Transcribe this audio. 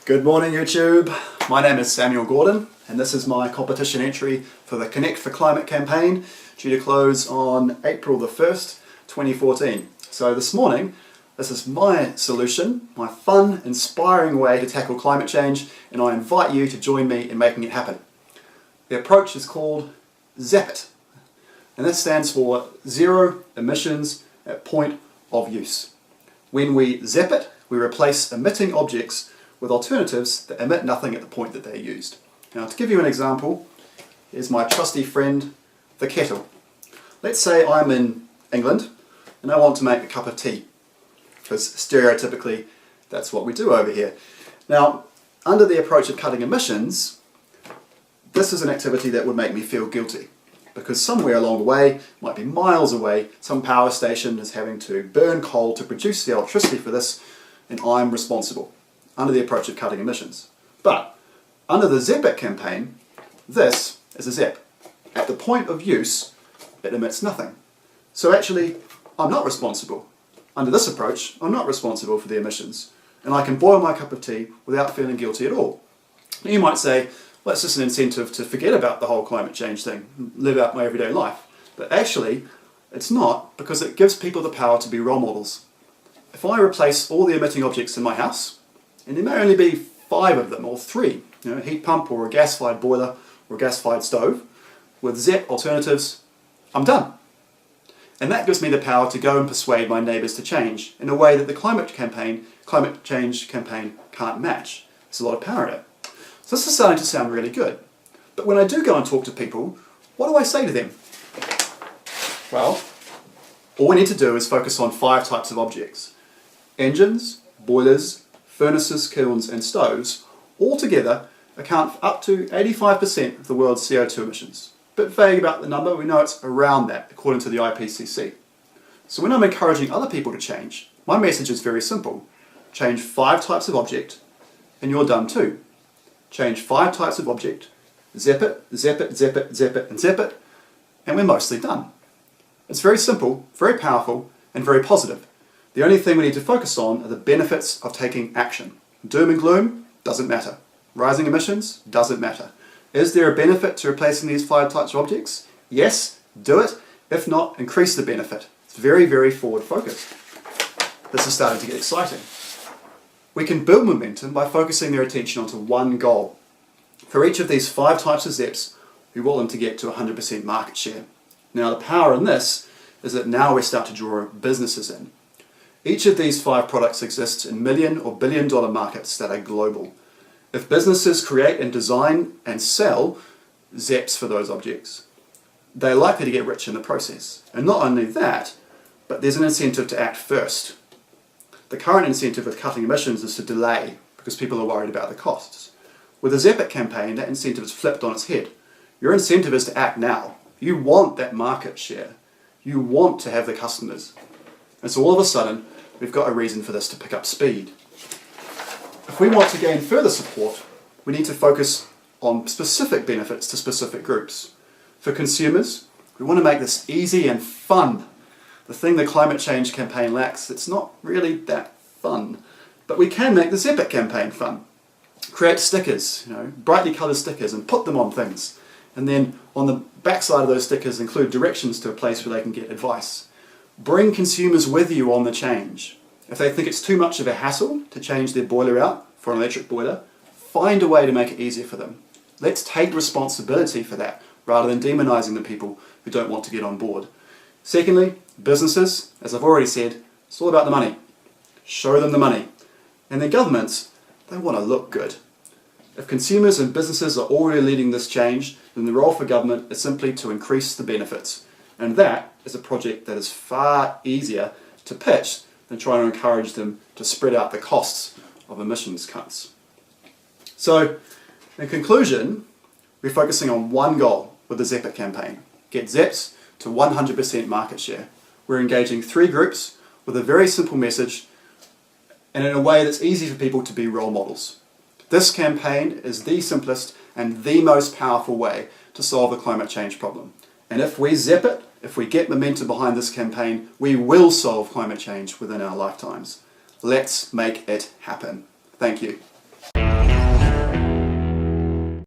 Good morning YouTube, my name is Samuel Gordon and this is my competition entry for the Connect for Climate campaign due to close on April the 1st, 2014. So this morning, this is my solution, my fun, inspiring way to tackle climate change, and I invite you to join me in making it happen. The approach is called ZEP IT, and this stands for Zero Emissions at Point of Use. When we ZEP it, we replace emitting objects with alternatives that emit nothing at the point that they're used. Now, to give you an example, here's my trusty friend, the kettle. Let's say I'm in England and I want to make a cup of tea, because stereotypically that's what we do over here. Now, under the approach of cutting emissions, this is an activity that would make me feel guilty, because somewhere along the way, might be miles away, some power station is having to burn coal to produce the electricity for this, and I'm responsible, under the approach of cutting emissions. But under the ZEP IT campaign, this is a ZEP. At the point of use, it emits nothing. So actually, I'm not responsible. Under this approach, I'm not responsible for the emissions, and I can boil my cup of tea without feeling guilty at all. Now you might say, well, it's just an incentive to forget about the whole climate change thing, live out my everyday life. But actually, it's not, because it gives people the power to be role models. If I replace all the emitting objects in my house, and there may only be 5 of them, or 3, a heat pump or a gas-fired boiler or a gas-fired stove, with ZEP alternatives, I'm done. And that gives me the power to go and persuade my neighbours to change in a way that the climate change campaign can't match. There's a lot of power in it. So this is starting to sound really good. But when I do go and talk to people, what do I say to them? Well, all we need to do is focus on 5 types of objects. Engines, boilers, furnaces, kilns and stoves all together account for up to 85% of the world's CO2 emissions. A bit vague about the number, we know it's around that according to the IPCC. So when I'm encouraging other people to change, my message is very simple. Change 5 types of object and you're done too. Change 5 types of object, ZEP it, ZEP it, ZEP it, ZEP it and ZEP it, and we're mostly done. It's very simple, very powerful and very positive. The only thing we need to focus on are the benefits of taking action. Doom and gloom doesn't matter. Rising emissions doesn't matter. Is there a benefit to replacing these 5 types of objects? Yes, do it. If not, increase the benefit. It's very, very forward focused. This is starting to get exciting. We can build momentum by focusing their attention onto one goal. For each of these 5 types of ZEPs, we want them to get to 100% market share. Now the power in this is that now we start to draw businesses in. Each of these 5 products exists in million or billion-dollar markets that are global. If businesses create and design and sell ZEPs for those objects, they're likely to get rich in the process. And not only that, but there's an incentive to act first. The current incentive with cutting emissions is to delay, because people are worried about the costs. With the ZEP IT campaign, that incentive is flipped on its head. Your incentive is to act now. You want that market share. You want to have the customers. And so all of a sudden, we've got a reason for this to pick up speed. If we want to gain further support, we need to focus on specific benefits to specific groups. For consumers, we want to make this easy and fun. The thing the climate change campaign lacks, it's not really that fun. But we can make the ZEP IT campaign fun. Create stickers, brightly coloured stickers, and put them on things. And then on the back side of those stickers include directions to a place where they can get advice. Bring consumers with you on the change. If they think it's too much of a hassle to change their boiler out for an electric boiler, find a way to make it easier for them. Let's take responsibility for that, rather than demonising the people who don't want to get on board. Secondly, businesses, as I've already said, it's all about the money. Show them the money. And then governments, they want to look good. If consumers and businesses are already leading this change, then the role for government is simply to increase the benefits. And that is a project that is far easier to pitch than trying to encourage them to spread out the costs of emissions cuts. So, in conclusion, we're focusing on one goal with the ZEP IT campaign. Get ZEPs to 100% market share. We're engaging 3 groups with a very simple message and in a way that's easy for people to be role models. This campaign is the simplest and the most powerful way to solve the climate change problem. And if we ZEP it, if we get momentum behind this campaign, we will solve climate change within our lifetimes. Let's make it happen. Thank you.